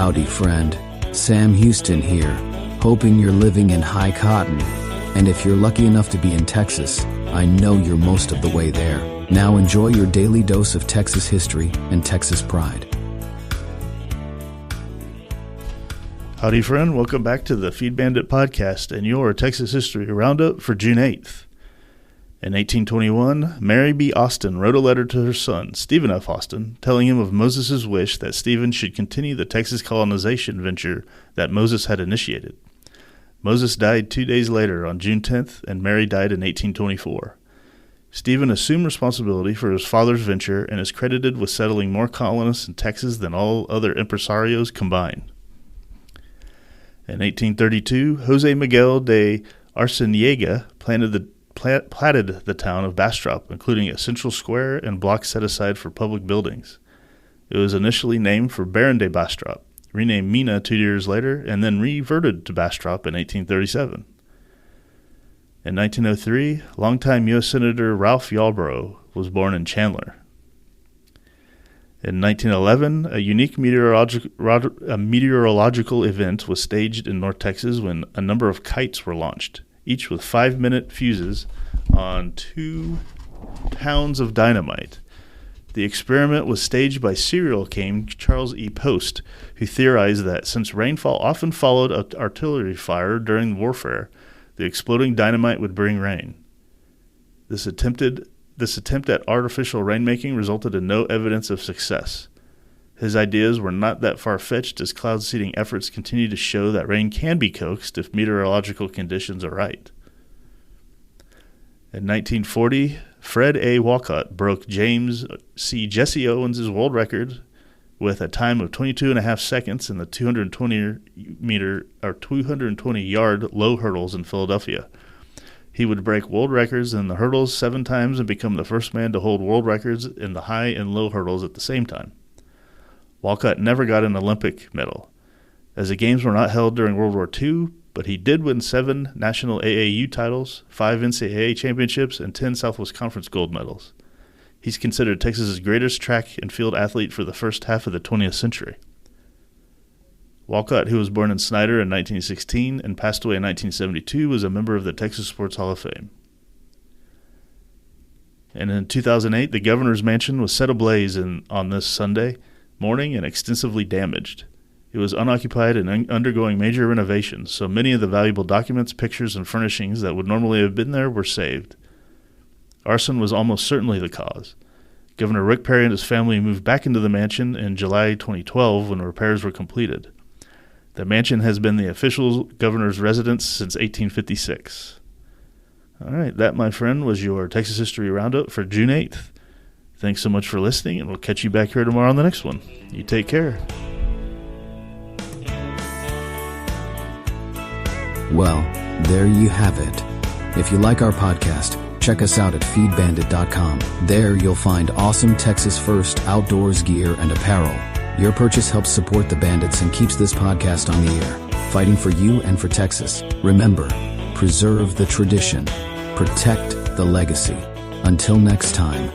Howdy, friend. Sam Houston here, hoping you're living in high cotton. And if you're lucky enough to be in Texas, I know you're most of the way there. Now enjoy your daily dose of Texas history and Texas pride. Howdy, friend. Welcome back to the Feed Bandit podcast and your Texas History Roundup for June 8th. In 1821, Mary B. Austin wrote a letter to her son, Stephen F. Austin, telling him of Moses' wish that Stephen should continue the Texas colonization venture that Moses had initiated. Moses died 2 days later on June 10th, and Mary died in 1824. Stephen assumed responsibility for his father's venture and is credited with settling more colonists in Texas than all other impresarios combined. In 1832, Jose Miguel de Arciniega platted the town of Bastrop, including a central square and blocks set aside for public buildings. It was initially named for Baron de Bastrop, renamed Mina 2 years later, and then reverted to Bastrop in 1837. In 1903, longtime U.S. Senator Ralph Yarborough was born in Chandler. In 1911, a unique meteorological event was staged in North Texas when a number of kites were launched, each with 5-minute fuses on 2 pounds of dynamite. The experiment was staged by serial king Charles E. Post, who theorized that since rainfall often followed artillery fire during warfare, the exploding dynamite would bring rain. This attempt at artificial rainmaking resulted in no evidence of success. His ideas were not that far-fetched, as cloud seeding efforts continue to show that rain can be coaxed if meteorological conditions are right. In 1940, Fred A. Walcott broke James C. Jesse Owens' world record with a time of 22.5 seconds in the 220-yard low hurdles in Philadelphia. He would break world records in the hurdles 7 times and become the first man to hold world records in the high and low hurdles at the same time. Walcott never got an Olympic medal, as the games were not held during World War II, but he did win 7 national AAU titles, 5 NCAA championships, and 10 Southwest Conference gold medals. He's considered Texas's greatest track and field athlete for the first half of the 20th century. Walcott, who was born in Snyder in 1916 and passed away in 1972, was a member of the Texas Sports Hall of Fame. And in 2008, the governor's mansion was set ablaze on this Sunday morning and extensively damaged. It was unoccupied and undergoing major renovations, so many of the valuable documents, pictures, and furnishings that would normally have been there were saved. Arson was almost certainly the cause. Governor Rick Perry and his family moved back into the mansion in July 2012 when repairs were completed. The mansion has been the official governor's residence since 1856. All right, that, my friend, was your Texas History Roundup for June 8th. Thanks so much for listening, and we'll catch you back here tomorrow on the next one. You take care. Well, there you have it. If you like our podcast, check us out at feedbandit.com. There you'll find awesome Texas First outdoors gear and apparel. Your purchase helps support the Bandits and keeps this podcast on the air, fighting for you and for Texas. Remember, preserve the tradition, protect the legacy. Until next time.